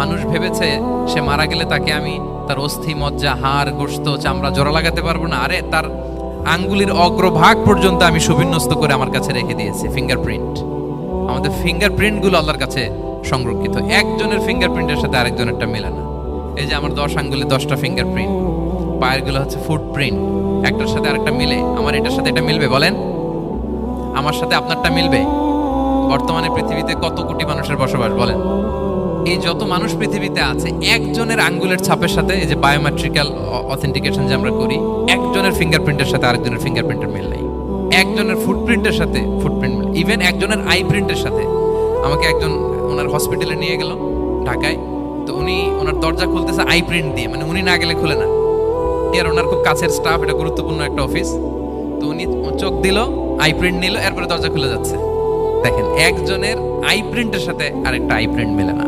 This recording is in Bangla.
মানুষ ভেবেছে সে মারা গেলে তাকে আমি তার অস্থি মজ্জা হাড় গোশত চামড়া জোড়া লাগাতে পারবো না। আরে তার আঙ্গুলির অগ্রভাগ পর্যন্ত আমি সুবিন্যস্ত করে আমার কাছে রেখে দিয়েছি ফিঙ্গারপ্রিন্ট। আমাদের ফিঙ্গারপ্রিন্ট গুলো আল্লাহর কাছে সংরক্ষিত। একজনের ফিঙ্গারপ্রিন্টের সাথে আরেকজনেরটা মেলে না। এই যে আমার 10 আঙ্গুলে 10টা ফিঙ্গারপ্রিন্ট, পায়ের গুলো হচ্ছে ফুটপ্রিন্ট, একটার সাথে আরেকটা মিলে। আমার এটার সাথে এটা মিলবে বলেন? আমার সাথে আপনারটা মিলবে? বর্তমানে পৃথিবীতে কত কোটি মানুষের বসবাস বলেন? এই যত মানুষ পৃথিবীতে আছে একজনের আঙ্গুলের ছাপের সাথে, এই যে বায়োমেট্রিক্যাল অথেন্টিকেশন যে আমরা করি, একজনের ফিঙ্গারপ্রিন্টের সাথে আরেকজনের ফিঙ্গারপ্রিন্টের মিল নাই। একজনের ফুটপ্রিন্টের সাথে ফুটপ্রিন্ট মিল, ইভেন একজনের আই প্রিন্টের সাথে। আমাকে একজন ওনার হসপিটালে নিয়ে গেল ঢাকায়, তো উনি ওনার দরজা খুলতেছে আই প্রিন্ট দিয়ে, মানে উনি না গেলে খুলে না। এর ওনার খুব কাছের স্টাফ, এটা গুরুত্বপূর্ণ একটা অফিস। তো উনি চোখ দিল, আই প্রিন্ট নিল, এরপরে দরজা খুলে যাচ্ছে। দেখেন, একজনের আই প্রিন্টের সাথে আরেকটা আই প্রিন্ট মেলে না।